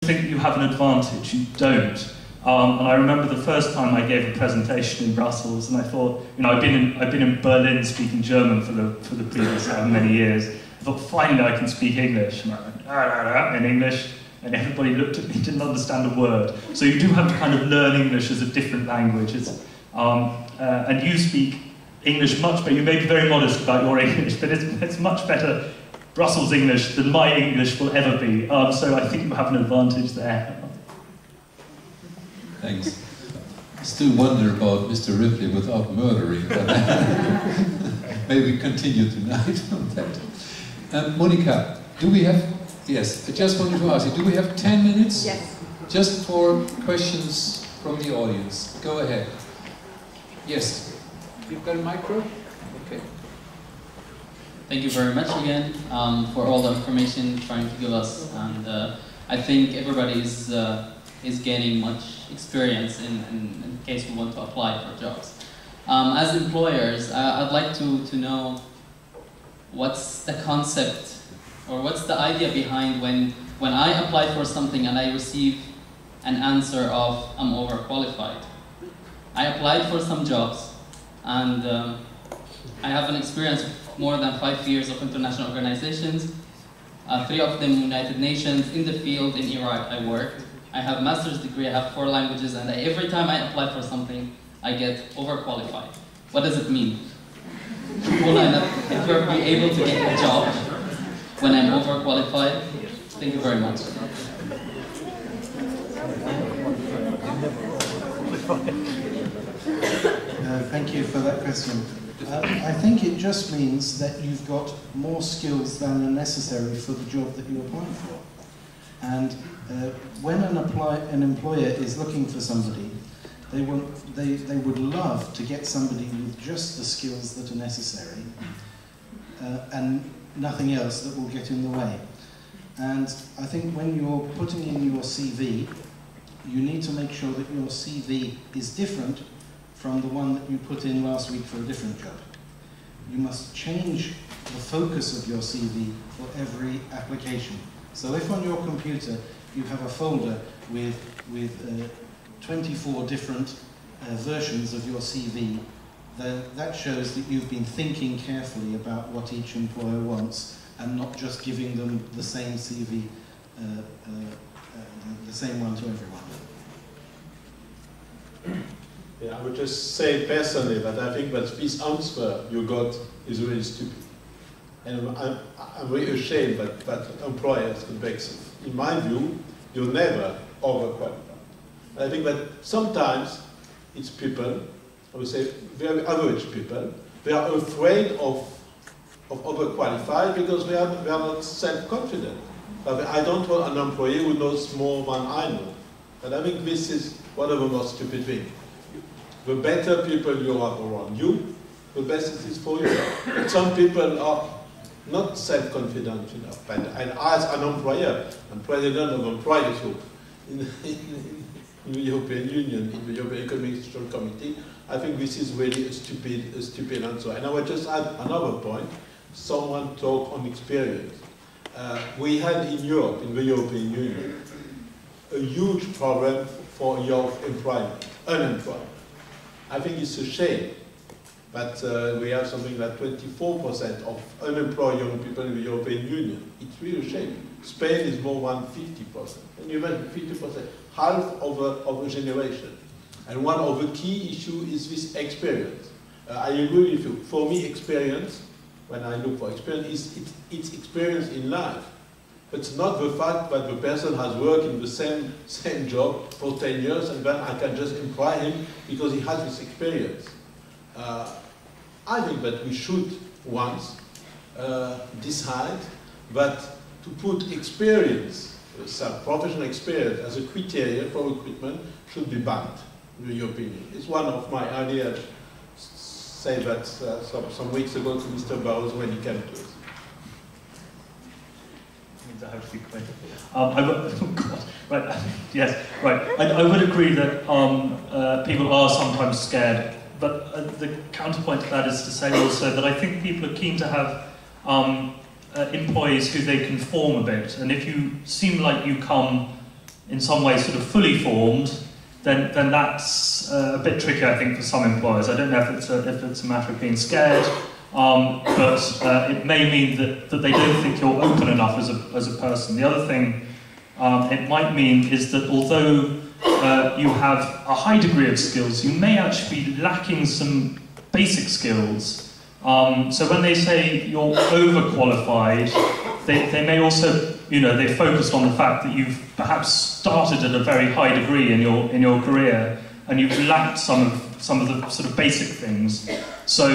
think you have an advantage. You don't. And I remember the first time I gave a presentation in Brussels, and I thought, you know, I've been in Berlin speaking German for the previous how many years. I thought, finally I can speak English. And I went, in English, and everybody looked at me, didn't understand a word. So you do have to kind of learn English as a different language. And you speak English much better. You may be very modest about your English, but it's much better Brussels English than my English will ever be. So I think you have an advantage there. Thanks. I still wonder about Mr. Ripley without murdering, but maybe we continue tonight on that. Monica, do we have, yes, I just wanted to ask you, do we have 10 minutes? Yes. Just for questions from the audience. Go ahead. Yes. You've got a micro? Okay. Thank you very much again for all the information trying to give us, and I think everybody is gaining much experience in case we want to apply for jobs. As employers, I'd like to know what's the concept or what's the idea behind when I apply for something and I receive an answer of I'm overqualified. I applied for some jobs and I have an experience of more than 5 years of international organizations, 3 of them United Nations. In the field in Iraq I worked. I have a master's degree, I have 4 languages, and every time I apply for something, I get overqualified. What does it mean? Will I not ever be able to get a job when I'm overqualified? Thank you very much. Thank you for that question. I think it just means that you've got more skills than are necessary for the job that you apply for. And when an employer is looking for somebody, they would love to get somebody with just the skills that are necessary and nothing else that will get in the way. And I think when you're putting in your CV, you need to make sure that your CV is different from the one that you put in last week for a different job. You must change the focus of your CV for every application. So if on your computer you have a folder with 24 different versions of your CV, then that shows that you've been thinking carefully about what each employer wants and not just giving them the same CV, the same one to everyone. Yeah, I would just say personally that I think that this answer you got is really stupid. And I'm really ashamed that employers can make it. In my view, you're never overqualified. I think that sometimes it's people, I would say very average people, they are afraid of overqualified because they are not self-confident. I don't want an employee who knows more than I know. And I think this is one of the most stupid things. The better people you have around you, the best it is for you. But some people are not self-confident enough. And as an employer, and president of employers in the European Union, in the European Economic and Social Committee, I think this is really a stupid answer. And I would just add another point. Someone talked on experience. We had in Europe, in the European Union, a huge problem for young unemployment. I think it's a shame that we have something like 24% of unemployed young people in the European Union. It's really a shame. Spain is more than 50%. And you imagine 50%, half of a generation. And one of the key issues is this experience. I agree with you. For me, experience, when I look for experience, it's experience in life. It's not the fact that the person has worked in the same job for 10 years and then I can just employ him because he has this experience. I think that we should once decide that to put experience, some professional experience as a criteria for recruitment should be banned, in your opinion. It's one of my ideas. Say that some weeks ago to Mr. Bowes when he came to us. I have to be quick. Right. Yes, right. I would agree that people are sometimes scared, but the counterpoint to that is to say also that I think people are keen to have employees who they can form a bit, and if you seem like you come in some ways sort of fully formed, then that's a bit tricky, I think, for some employers. I don't know if it's a matter of being scared, but it may mean that they don't think you're open enough as a person. The other thing it might mean is that although you have a high degree of skills, you may actually be lacking some basic skills. So when they say you're overqualified, they may also, they focus on the fact that you've perhaps started at a very high degree in your career, and you've lacked some of the sort of basic things. So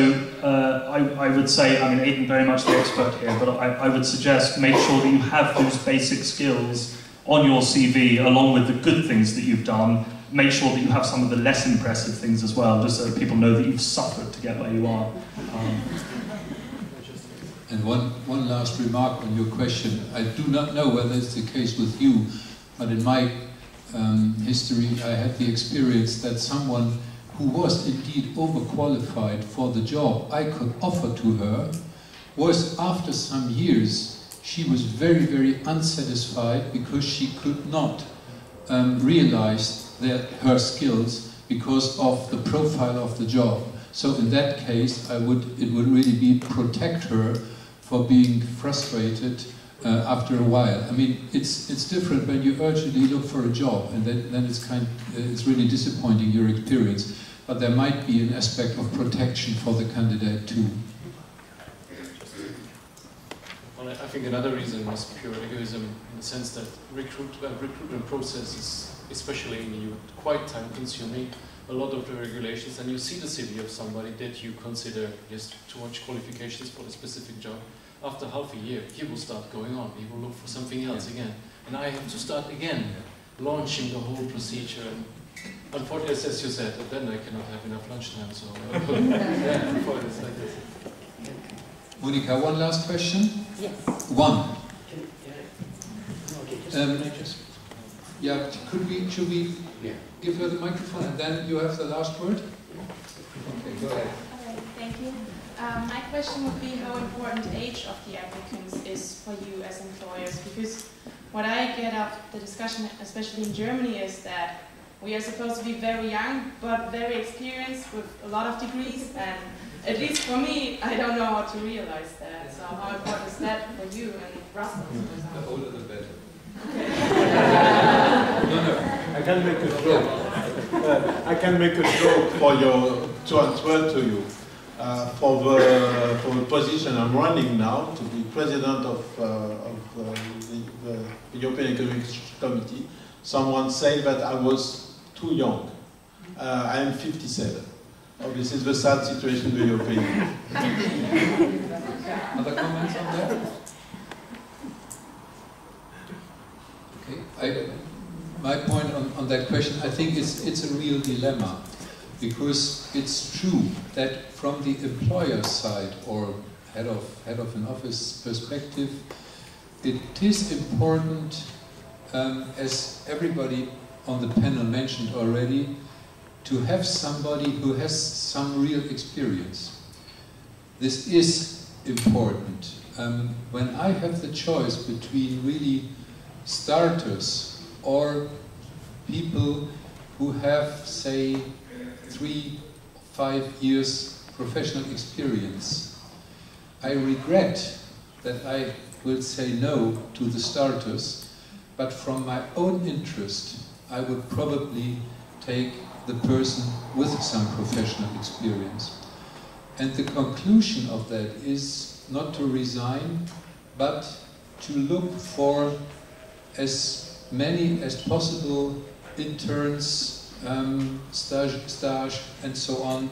I would say, I mean, Aidan very much the expert here, but I would suggest make sure that you have those basic skills on your CV, along with the good things that you've done. Make sure that you have some of the less impressive things as well, just so that people know that you've suffered to get where you are. And one last remark on your question. I do not know whether it's the case with you, but in my history I had the experience that someone who was indeed overqualified for the job I could offer to her was, after some years, she was very, very unsatisfied because she could not realize her skills because of the profile of the job. So in that case, it would really be protect her for being frustrated after a while. I mean, it's different when you urgently look for a job, and then it's really disappointing, your experience. But there might be an aspect of protection for the candidate too. Well, I think another reason is pure egoism, in the sense that recruitment process is, especially in the EU, quite time-consuming. A lot of the regulations, and you see the CV of somebody that you consider just too much qualifications for the specific job. After half a year, he will start going on. He will look for something else again, and I have to start again, launching the whole procedure. And unfortunately, as you said, then I cannot have enough lunchtime. So yeah, unfortunately, it's like this. Monica, one last question? Yes. One. Yeah, should we give her the microphone and then you have the last word? Okay, go ahead. Okay, thank you. My question would be how important the age of the applicants is for you as employers, because what I get out of the discussion, especially in Germany, is that we are supposed to be very young but very experienced with a lot of degrees, and at least for me, I don't know how to realize that. So how important is that for you in Brussels, for example? The older the better. I can make a joke. I can make a joke to answer to you. For the position I'm running now, to be president of the European Economic Committee, someone said that I was too young. I am 57. Oh, this is the sad situation in the European Union. Other comments on that? Okay. My point on that question, I think it's a real dilemma, because it's true that from the employer side or head of an office perspective, it is important, as everybody on the panel mentioned already, to have somebody who has some real experience. This is important. When I have the choice between really starters or people who have, say, 3-5 years professional experience, I regret that I will say no to the starters, but from my own interest, I would probably take the person with some professional experience. And the conclusion of that is not to resign, but to look for as many as possible interns, stage, and so on,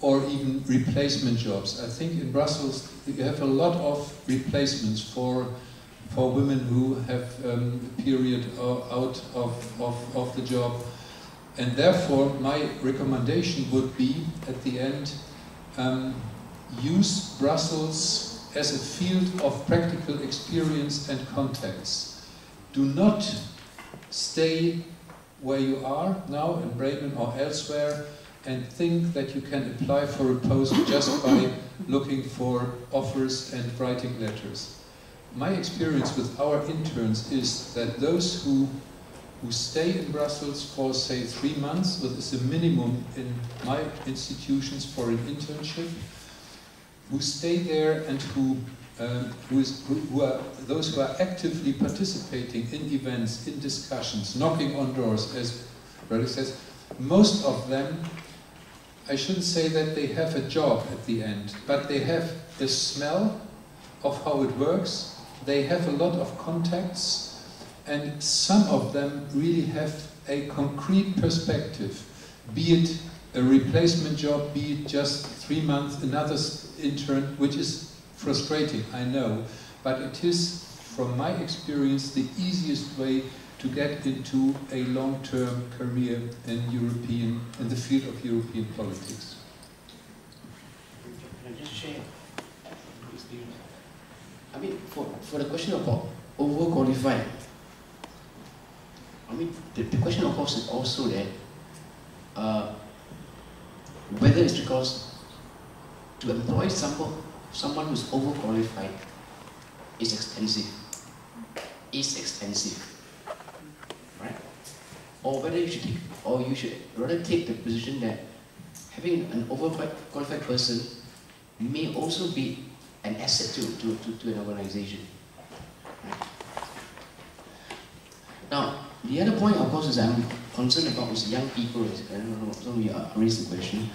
or even replacement jobs. I think in Brussels you have a lot of replacements for women who have a period out of the job. And therefore my recommendation would be, at the end, use Brussels as a field of practical experience and contacts. Do not stay where you are now in Bremen or elsewhere and think that you can apply for a post just by looking for offers and writing letters. My experience with our interns is that those who who stay in Brussels for, say, 3 months, what is the minimum in my institutions for an internship, who stay there and who are those who are actively participating in events, in discussions, knocking on doors, as Roderick says. Most of them, I shouldn't say that they have a job at the end, but they have the smell of how it works. They have a lot of contacts, and some of them really have a concrete perspective, be it a replacement job, be it just 3 months, another intern, which is frustrating, I know, but it is, from my experience, the easiest way to get into a long-term career in the field of European politics. Can I just share experience? I mean, for the question about overqualified, I mean, the question of course is also that whether it's because to employ someone who's overqualified is expensive. Right? Or whether you should rather take the position that having an overqualified person may also be an asset to an organization. Right? Now, the other point, of course, is I'm concerned about is young people. I don't know, some of you raised the question.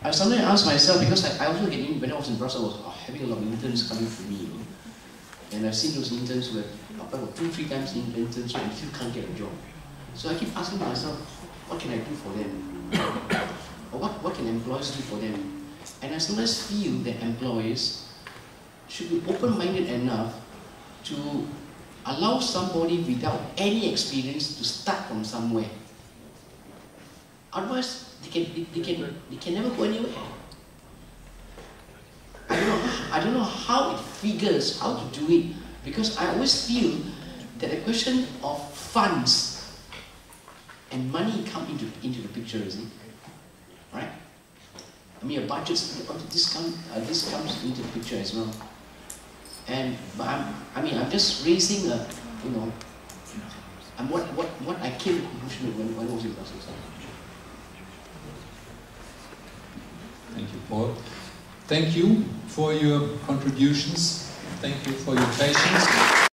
I sometimes ask myself, because I also get in, when I was in Brussels, I was having a lot of interns coming to me, you know? And I've seen those interns who have applied for 2-3 times in interns and still can't get a job. So I keep asking myself, what can I do for them? Or what can employers do for them? And I sometimes feel that employers should be open-minded enough to allow somebody without any experience to start from somewhere. Otherwise, they can never go anywhere. I don't know how it figures, how to do it, because I always feel that the question of funds and money come into the picture, is it? Right? I mean, a budget, this comes into the picture as well. But I'm just raising a, you know, what I came to the conclusion when I was in Brussels. Thank you, Paul. Thank you for your contributions. Thank you for your patience.